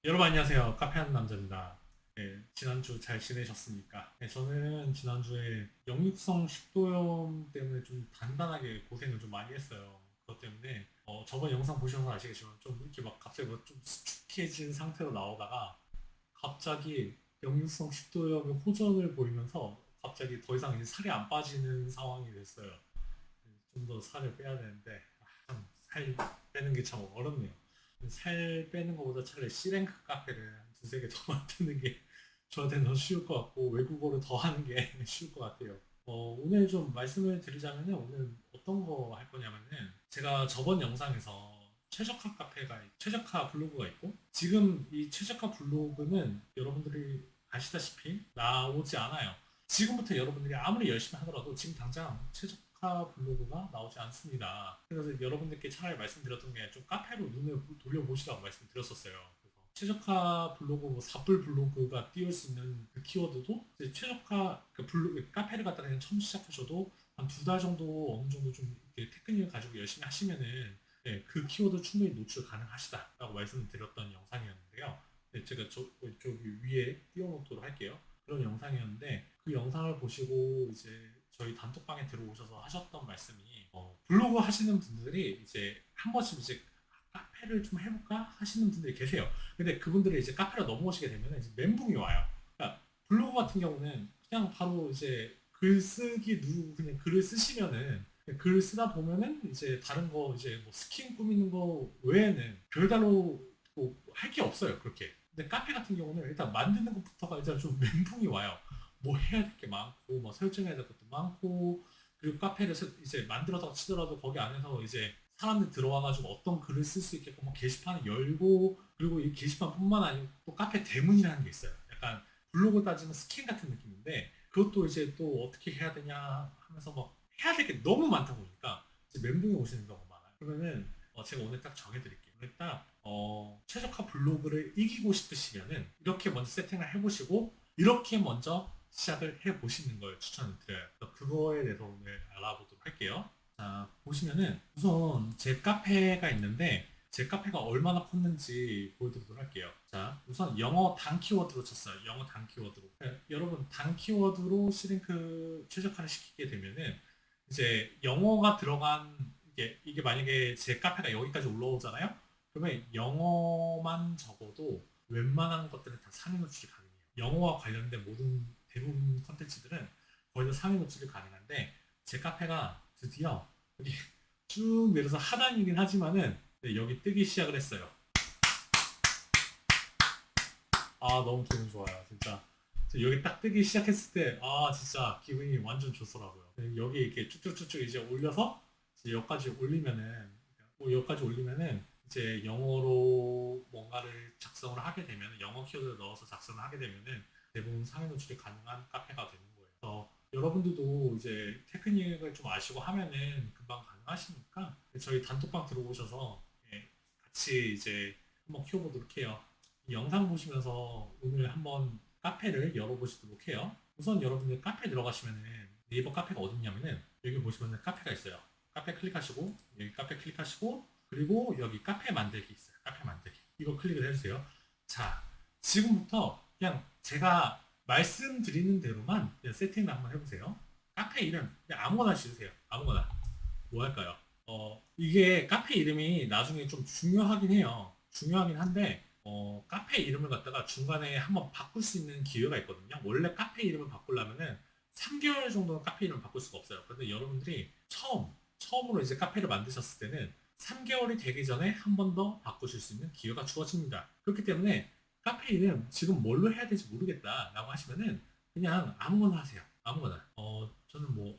여러분 안녕하세요. 카페하는 남자입니다. 네, 지난주 잘 지내셨습니까? 네, 저는 지난주에 역류성 식도염 때문에 좀 단단하게 고생을 좀 많이 했어요. 그것 때문에 저번 영상 보셔서 아시겠지만 좀 이렇게 막 갑자기 좀 수축해진 상태로 나오다가 갑자기 역류성 식도염의 호전을 보이면서 갑자기 더 이상 이제 살이 안 빠지는 상황이 됐어요. 좀 더 살을 빼야 되는데 참 살 빼는 게 참 어렵네요. 살 빼는 것보다 차라리 C랭크 카페를 한 두세 개 더 만드는 게 저한테는 더 쉬울 것 같고 외국어를 더 하는 게 쉬울 것 같아요. 오늘 좀 말씀을 드리자면은 오늘 어떤 거 할 거냐면은 제가 저번 영상에서 최적화 블로그가 있고 지금 이 최적화 블로그는 여러분들이 아시다시피 나오지 않아요. 지금부터 여러분들이 아무리 열심히 하더라도 지금 당장 최적화 블로그가 나오지 않습니다. 그래서 여러분들께 차라리 말씀드렸던 게 좀 카페로 눈을 돌려보시라고 말씀드렸었어요. 그래서 최적화 블로그, 뭐 사불 블로그가 띄울 수 있는 그 키워드도 이제 최적화 카페를 갖다 그냥 처음 시작하셔도 한 두 달 정도 어느 정도 좀 테크닉을 가지고 열심히 하시면은 네, 그 키워드 충분히 노출 가능하시다라고 말씀드렸던 영상이었는데요. 네, 제가 저기 위에 띄워놓도록 할게요. 그런 영상이었는데 그 영상을 보시고 이제 저희 단톡방에 들어오셔서 하셨던 말씀이 블로그 하시는 분들이 이제 한 번씩 이제 카페를 좀 해볼까 하시는 분들이 계세요. 근데 그분들이 이제 카페로 넘어오시게 되면 이제 멘붕이 와요. 그러니까 블로그 같은 경우는 그냥 바로 이제 글쓰기 누르고 그냥 글을 쓰시면은 글을 쓰다 보면은 이제 다른 거 이제 뭐 스킨 꾸미는 거 외에는 별다로 뭐 할 게 없어요. 그렇게. 근데 카페 같은 경우는 일단 만드는 것부터가 일단 좀 멘붕이 와요. 뭐 해야 될 게 많고, 뭐 설정해야 될 것도 많고, 그리고 카페를 이제 만들어서 치더라도 거기 안에서 이제 사람들 들어와가지고 어떤 글을 쓸 수 있게끔 뭐 게시판을 열고, 그리고 이 게시판뿐만 아니고 또 카페 대문이라는 게 있어요. 약간 블로그 따지면 스킨 같은 느낌인데, 그것도 이제 또 어떻게 해야 되냐 하면서 막 해야 될 게 너무 많다 보니까 이제 멘붕이 오시는 경우가 많아요. 그러면은 제가 오늘 딱 정해드릴게요. 오늘 딱 최적화 블로그를 이기고 싶으시면은 이렇게 먼저 세팅을 해보시고 이렇게 먼저 시작을 해보시는 걸 추천을 드려요. 그거에 대해서 오늘 알아보도록 할게요. 자, 보시면은 우선 제 카페가 있는데 제 카페가 얼마나 컸는지 보여드리도록 할게요. 자, 우선 영어 단 키워드로 쳤어요. 영어 단 키워드로. 네, 여러분 단 키워드로 시링크 최적화를 시키게 되면은 이제 영어가 들어간 이게 만약에 제 카페가 여기까지 올라오잖아요. 그러면 영어만 적어도 웬만한 것들은 다 상위 노출이 가능해요. 영어와 관련된 모든 대부분 컨텐츠들은 거의 다 상위 노출이 가능한데 제 카페가 드디어 여기 쭉 내려서 하단이긴 하지만은 네, 여기 뜨기 시작을 했어요. 아 너무 기분 좋아요 진짜. 여기 딱 뜨기 시작했을 때 아 진짜 기분이 완전 좋더라고요. 네, 여기 이렇게 쭉쭉쭉쭉 이제 올려서 이제 여기까지 올리면은 여기까지 올리면은 이제 영어로 뭔가를 작성을 하게 되면 영어 키워드를 넣어서 작성을 하게 되면은 대부분 상위 노출이 가능한 카페가 되는 거예요. 그래서 여러분들도 이제 테크닉을 좀 아시고 하면은 금방 가능하시니까 저희 단톡방 들어오셔서 예, 같이 이제 한번 키워보도록 해요. 이 영상 보시면서 오늘 한번 카페를 열어보시도록 해요. 우선 여러분들 카페 들어가시면은 네이버 카페가 어딨냐면은 여기 보시면은 카페가 있어요. 카페 클릭하시고 여기 카페 클릭하시고 그리고 여기 카페 만들기 있어요. 카페 만들기. 이거 클릭을 해주세요. 자, 지금부터 그냥 제가 말씀드리는 대로만 그냥 세팅을 한번 해보세요. 카페 이름 그냥 아무거나 지으세요. 아무거나. 뭐 할까요? 이게 카페 이름이 나중에 좀 중요하긴 해요. 중요하긴 한데, 카페 이름을 갖다가 중간에 한번 바꿀 수 있는 기회가 있거든요. 원래 카페 이름을 바꾸려면은 3개월 정도는 카페 이름을 바꿀 수가 없어요. 그런데 여러분들이 처음으로 이제 카페를 만드셨을 때는 3개월이 되기 전에 한 번 더 바꾸실 수 있는 기회가 주어집니다. 그렇기 때문에 카페 이름 지금 뭘로 해야 될지 모르겠다라고 하시면은 그냥 아무거나 하세요. 아무거나. 저는 뭐,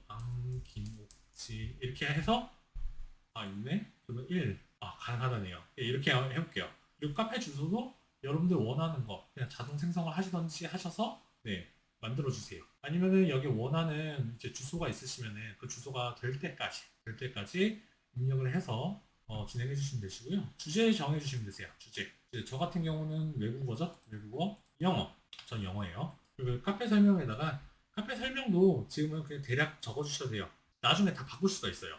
김옥지 이렇게 해서 있네? 그러면 1. 가능하다네요. 예, 이렇게 해볼게요. 그리고 카페 주소도 여러분들 원하는 거 그냥 자동 생성을 하시던지 하셔서 네, 만들어 주세요. 아니면은 여기 원하는 이제 주소가 있으시면은 그 주소가 될 때까지 입력을 해서 진행해 주시면 되시고요. 주제 정해 주시면 되세요. 주제. 이제 저 같은 경우는 외국어죠? 외국어, 영어. 전 영어예요. 그리고 카페 설명에다가 카페 설명도 지금은 그냥 대략 적어 주셔도 돼요. 나중에 다 바꿀 수가 있어요.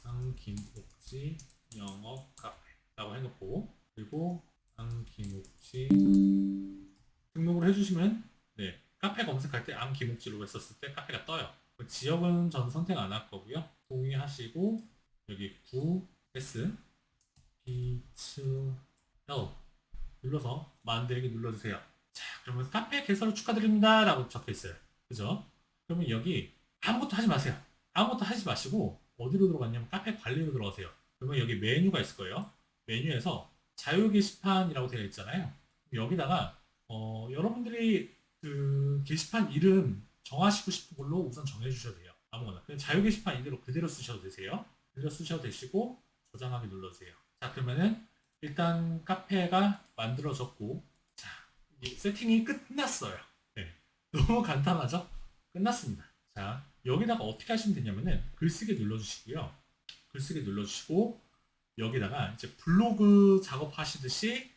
뭐, 김옥지 영어 카페. 라고 해놓고, 그리고 암기목지 등록을 해주시면, 네, 카페 검색할 때 암기목지로 했었을 때 카페가 떠요. 그 지역은 전 선택 안 할 거고요. 동의하시고 여기 9S 비츠 L 눌러서 만들기 눌러주세요. 자, 그러면 카페 개설을 축하드립니다 라고 적혀 있어요. 그죠? 그러면 여기 아무것도 하지 마세요. 아무것도 하지 마시고 어디로 들어갔냐면 카페 관리로 들어가세요. 그러면 여기 메뉴가 있을 거예요. 메뉴에서 자유 게시판이라고 되어 있잖아요. 여기다가 여러분들이 그 게시판 이름 정하시고 싶은 걸로 우선 정해 주셔도 돼요. 아무거나. 그냥 자유 게시판 이대로 그대로 쓰셔도 되세요. 그대로 쓰셔도 되시고 저장하기 눌러주세요. 자, 그러면은 일단 카페가 만들어졌고, 자, 이 세팅이 끝났어요. 네. 너무 간단하죠? 끝났습니다. 자, 여기다가 어떻게 하시면 되냐면은 글쓰기 눌러주시고요. 글쓰기 눌러주시고 여기다가 이제 블로그 작업하시듯이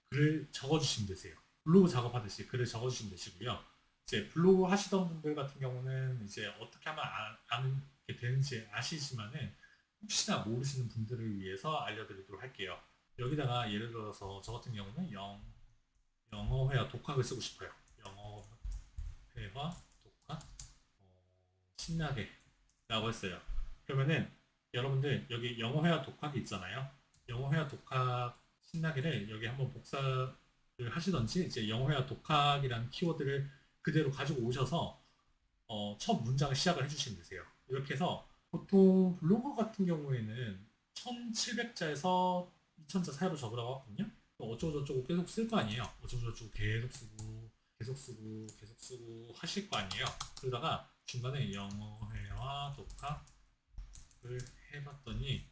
글을 적어주시면 되세요. 블로그 작업하듯이 글을 적어주시면 되시고요. 이제 블로그 하시던 분들 같은 경우는 이제 어떻게 하면 아는 게 되는지 아시지만은 혹시나 모르시는 분들을 위해서 알려드리도록 할게요. 여기다가 예를 들어서 저 같은 경우는 영어회화 독학을 쓰고 싶어요. 영어회화 독학 신나게 라고 했어요. 그러면은 여러분들 여기 영어회화 독학이 있잖아요. 영어회화 독학 신나게를 여기 한번 복사를 하시던지 이제 영어회화 독학이라는 키워드를 그대로 가지고 오셔서 첫 문장을 시작을 해주시면 되세요. 이렇게 해서 보통 블로그 같은 경우에는 1700자에서 2000자 사이로 적으라고 하거든요. 어쩌고저쩌고 계속 쓸 거 아니에요. 어쩌고저쩌고 계속 쓰고 계속 쓰고 계속 쓰고 하실 거 아니에요. 그러다가 중간에 영어회화 독학을 해봤더니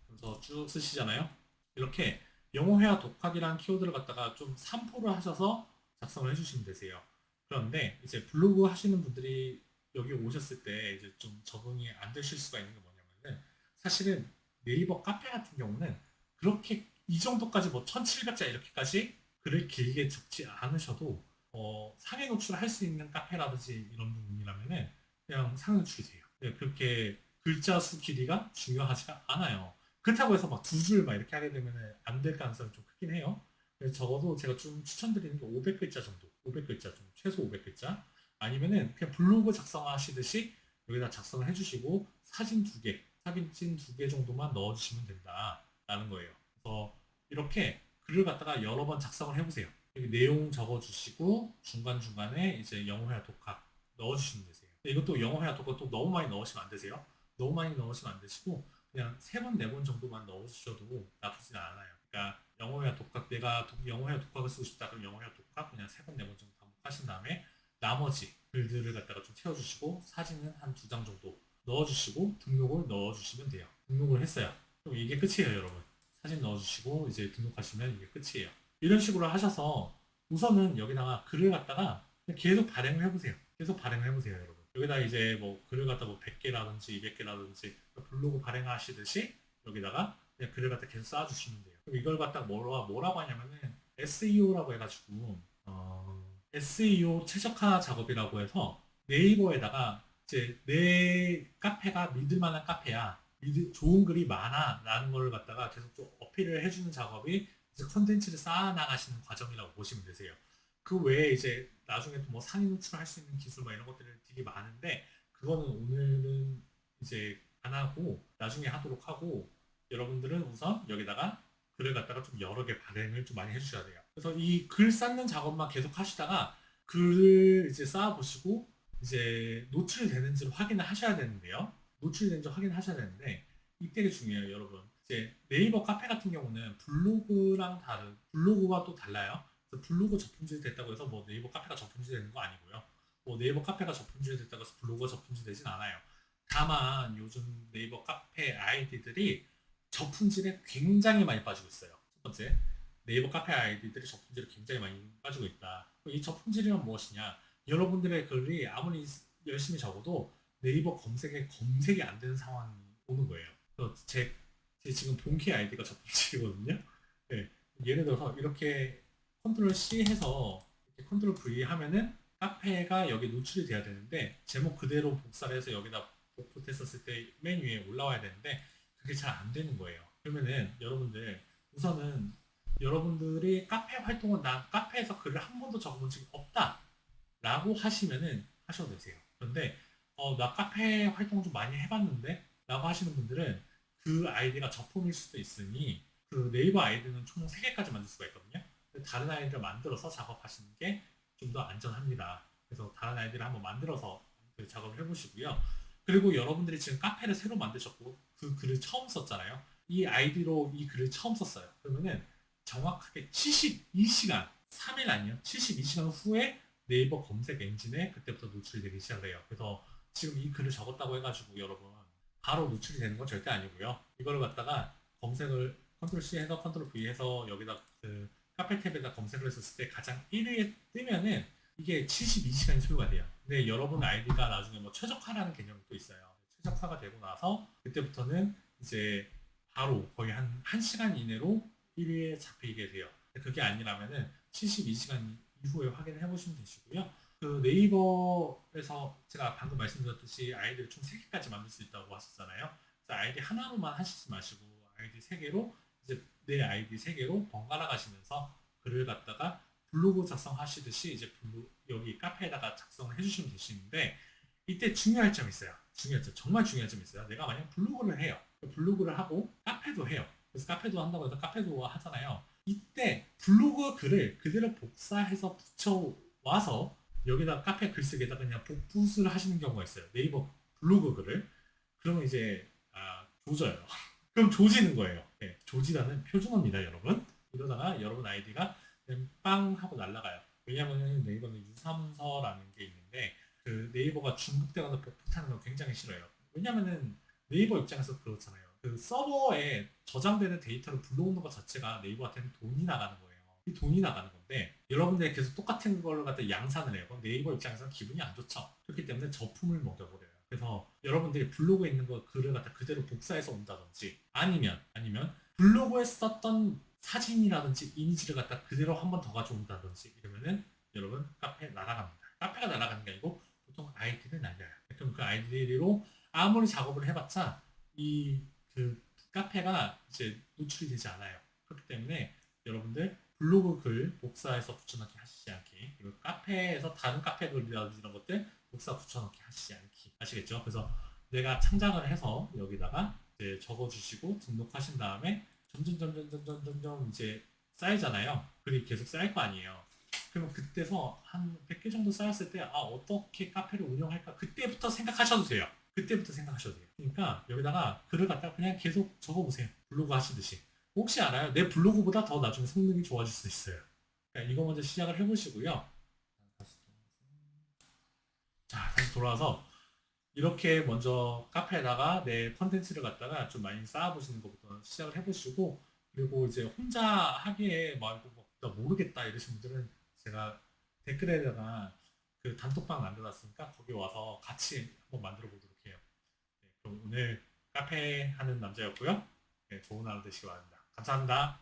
그래서 쭉 쓰시잖아요. 이렇게 영어회화 독학이라는 키워드를 갖다가 좀 산포를 하셔서 작성을 해주시면 되세요. 그런데 이제 블로그 하시는 분들이 여기 오셨을 때 이제 좀 적응이 안 되실 수가 있는 게 뭐냐면은 사실은 네이버 카페 같은 경우는 그렇게 이 정도까지 뭐 1700자 이렇게까지 글을 길게 적지 않으셔도 상해 노출할 수 있는 카페라든지 이런 부분이라면은 그냥 상해 노출이 돼요. 네, 그렇게 글자 수 길이가 중요하지가 않아요. 그렇다고 해서 막 두 줄 막 이렇게 하게 되면 안 될 가능성이 좀 크긴 해요. 그래서 적어도 제가 좀 추천드리는 게 500글자 정도, 500글자 정도, 최소 500글자. 아니면은 그냥 블로그 작성하시듯이 여기다 작성을 해주시고 사진 두 개, 사진 두 개 정도만 넣어주시면 된다라는 거예요. 그래서 이렇게 글을 갖다가 여러 번 작성을 해보세요. 여기 내용 적어주시고 중간중간에 이제 영어회화 독학 넣어주시면 되세요. 이것도 영어회화 독학 또 너무 많이 넣으시면 안 되세요. 너무 많이 넣으시면 안 되시고 그냥 세 번, 네 번 정도만 넣으셔도 나쁘진 않아요. 그러니까 영어회화 독학, 내가 영어회화 독학을 쓰고 싶다. 그럼 영어회화 독학 그냥 세 번, 네 번 정도 반복하신 다음에 나머지 글들을 갖다가 좀 채워주시고 사진은 한 두 장 정도 넣어주시고 등록을 넣어주시면 돼요. 등록을 했어요. 그럼 이게 끝이에요, 여러분. 사진 넣어주시고 이제 등록하시면 이게 끝이에요. 이런 식으로 하셔서 우선은 여기다가 글을 갖다가 계속 발행을 해보세요. 계속 발행을 해보세요, 여러분. 여기다 이제 뭐 글을 갖다 뭐 100개라든지 200개라든지 블로그 발행하시듯이 여기다가 그냥 글을 갖다 계속 쌓아주시면 돼요. 그럼 이걸 갖다가 뭐라고 하냐면은 SEO라고 해가지고 SEO 최적화 작업이라고 해서 네이버에다가 이제 내 카페가 믿을만한 카페야, 좋은 글이 많아라는 걸 갖다가 계속 좀 어필을 해주는 작업이 이제 컨텐츠를 쌓아 나가시는 과정이라고 보시면 되세요. 그 외에 이제 나중에 또 뭐 상위 노출할 수 있는 기술 막 이런 것들이 되게 많은데 그거는 오늘은 이제 안 하고 나중에 하도록 하고 여러분들은 우선 여기다가 글을 갖다가 좀 여러 개 발행을 좀 많이 해주셔야 돼요. 그래서 이 글 쌓는 작업만 계속 하시다가 글을 이제 쌓아 보시고 이제 노출이 되는지를 확인을 하셔야 되는데요. 노출이 되는지 확인하셔야 되는데 이때 게 중요해요, 여러분. 이제 네이버 카페 같은 경우는 블로그와 또 달라요. 그래서 블로그 저품질이 됐다고 해서 뭐 네이버 카페가 저품질 되는 거 아니고요. 뭐 네이버 카페가 저품질 됐다고 해서 블로그가 저품질 되진 않아요. 다만 요즘 네이버 카페 아이디들이 저품질에 굉장히 많이 빠지고 있어요. 첫 번째, 네이버 카페 아이디들이 저품질에 굉장히 많이 빠지고 있다. 이 저품질이란 무엇이냐? 여러분들의 글이 아무리 열심히 적어도 네이버 검색에 검색이 안 되는 상황이 오는 거예요. 그래서 제 지금 본캐 아이디가 저품질이거든요. 네. 예를 들어서 이렇게 컨트롤 C 해서 이렇게 컨트롤 V 하면은 카페가 여기 노출이 돼야 되는데 제목 그대로 복사를 해서 여기다 복붙했었을 때 맨 위에 올라와야 되는데 그게 잘 안 되는 거예요. 그러면은 여러분들 우선은 여러분들이 카페 활동은 난 카페에서 글을 한 번도 적어본 적이 없다라고 하시면은 하셔도 되세요. 그런데 나 카페 활동 좀 많이 해봤는데 라고 하시는 분들은 그 아이디가 저품일 수도 있으니 그 네이버 아이디는 총 3개까지 만들 수가 있거든요. 다른 아이디를 만들어서 작업하시는 게 좀 더 안전합니다. 그래서 다른 아이디를 한번 만들어서 그 작업을 해보시고요. 그리고 여러분들이 지금 카페를 새로 만드셨고 그 글을 처음 썼잖아요. 이 아이디로 이 글을 처음 썼어요. 그러면은 정확하게 72시간, 3일 아니요, 72시간 후에 네이버 검색 엔진에 그때부터 노출이 되기 시작을 해요. 그래서 지금 이 글을 적었다고 해가지고 여러분 바로 노출이 되는 건 절대 아니고요. 이걸 갖다가 검색을 컨트롤 C 해서 컨트롤 V 해서 여기다 그 카페 탭에다 검색을 했었을 때 가장 1위에 뜨면은 이게 72시간이 소요가 돼요. 근데 여러분 아이디가 나중에 뭐 최적화라는 개념이 또 있어요. 최적화가 되고 나서 그때부터는 이제 바로 거의 한 1시간 이내로 1위에 잡히게 돼요. 그게 아니라면은 72시간 이후에 확인을 해보시면 되시고요. 그 네이버에서 제가 방금 말씀드렸듯이 아이디를 총 3개까지 만들 수 있다고 하셨잖아요. 그래서 아이디 하나로만 하시지 마시고 아이디 3개로 이제 내 아이디 3개로 번갈아 가시면서 글을 갖다가 블로그 작성하시듯이 이제 여기 카페에다가 작성을 해주시면 되시는데 이때 중요할 점이 있어요. 중요할 점, 정말 중요할 점이 있어요. 내가 만약 블로그를 해요. 블로그를 하고 카페도 해요. 그래서 카페도 한다고 해서 카페도 하잖아요. 이때 블로그 글을 그대로 복사해서 붙여와서 여기다 카페 글쓰기에다 그냥 복붙을 하시는 경우가 있어요. 네이버 블로그 글을. 그러면 이제 조져요. 그럼 조지는 거예요. 네, 조지다는 표준어입니다, 여러분. 이러다가 여러분 아이디가 빵 하고 날아가요. 왜냐하면 네이버는 유사문서라는 게 있는데 그 네이버가 중복되거나 복붙하는 걸 굉장히 싫어요. 왜냐면은 네이버 입장에서 그렇잖아요. 그 서버에 저장되는 데이터를 불러오는 것 자체가 네이버한테는 돈이 나가는 거예요. 이 돈이 나가는 건데 여러분들이 계속 똑같은 걸 갖다 양산을 해요. 그럼 네이버 입장에서는 기분이 안 좋죠. 그렇기 때문에 저품을 먹여버려요. 그래서 여러분들이 블로그에 있는 거 글을 갖다 그대로 복사해서 온다든지 아니면 블로그에 썼던 사진이라든지 이미지를 갖다 그대로 한 번 더 가져온다든지 이러면은 여러분 카페 날아갑니다. 카페가 날아가는 게 아니고 보통 아이디를 날려요. 그럼 그 아이디로 아무리 작업을 해봤자 이 그 카페가 이제 노출이 되지 않아요. 그렇기 때문에 여러분들 블로그 글 복사해서 붙여넣기 하시지 않기 그리고 카페에서 다른 카페 글이라든지 이런 것들 복사 붙여넣기 하시지 않기 아시겠죠? 그래서 내가 창작을 해서 여기다가 이제 적어주시고 등록하신 다음에 점점 이제 쌓이잖아요. 글이 계속 쌓일 거 아니에요. 그러면 그때서 한 100개 정도 쌓였을 때 어떻게 카페를 운영할까 그때부터 생각하셔도 돼요. 그때부터 생각하셔도 돼요. 그러니까 여기다가 글을 갖다가 그냥 계속 적어보세요. 블로그 하시듯이. 혹시 알아요? 내 블로그보다 더 나중에 성능이 좋아질 수 있어요. 그러니까 이거 먼저 시작을 해보시고요. 다시 돌아와서 이렇게 먼저 카페에다가 내 컨텐츠를 갖다가 좀 많이 쌓아보시는 것부터 시작을 해보시고 그리고 이제 혼자 하기에 말고 나 모르겠다 이러신 분들은 제가 댓글에다가 그 단톡방 만들어놨으니까 거기 와서 같이 한번 만들어 보도록 해요. 네, 그럼 오늘 카페 하는 남자였고요. 네, 좋은 하루 되시기 바랍니다. 감사합니다.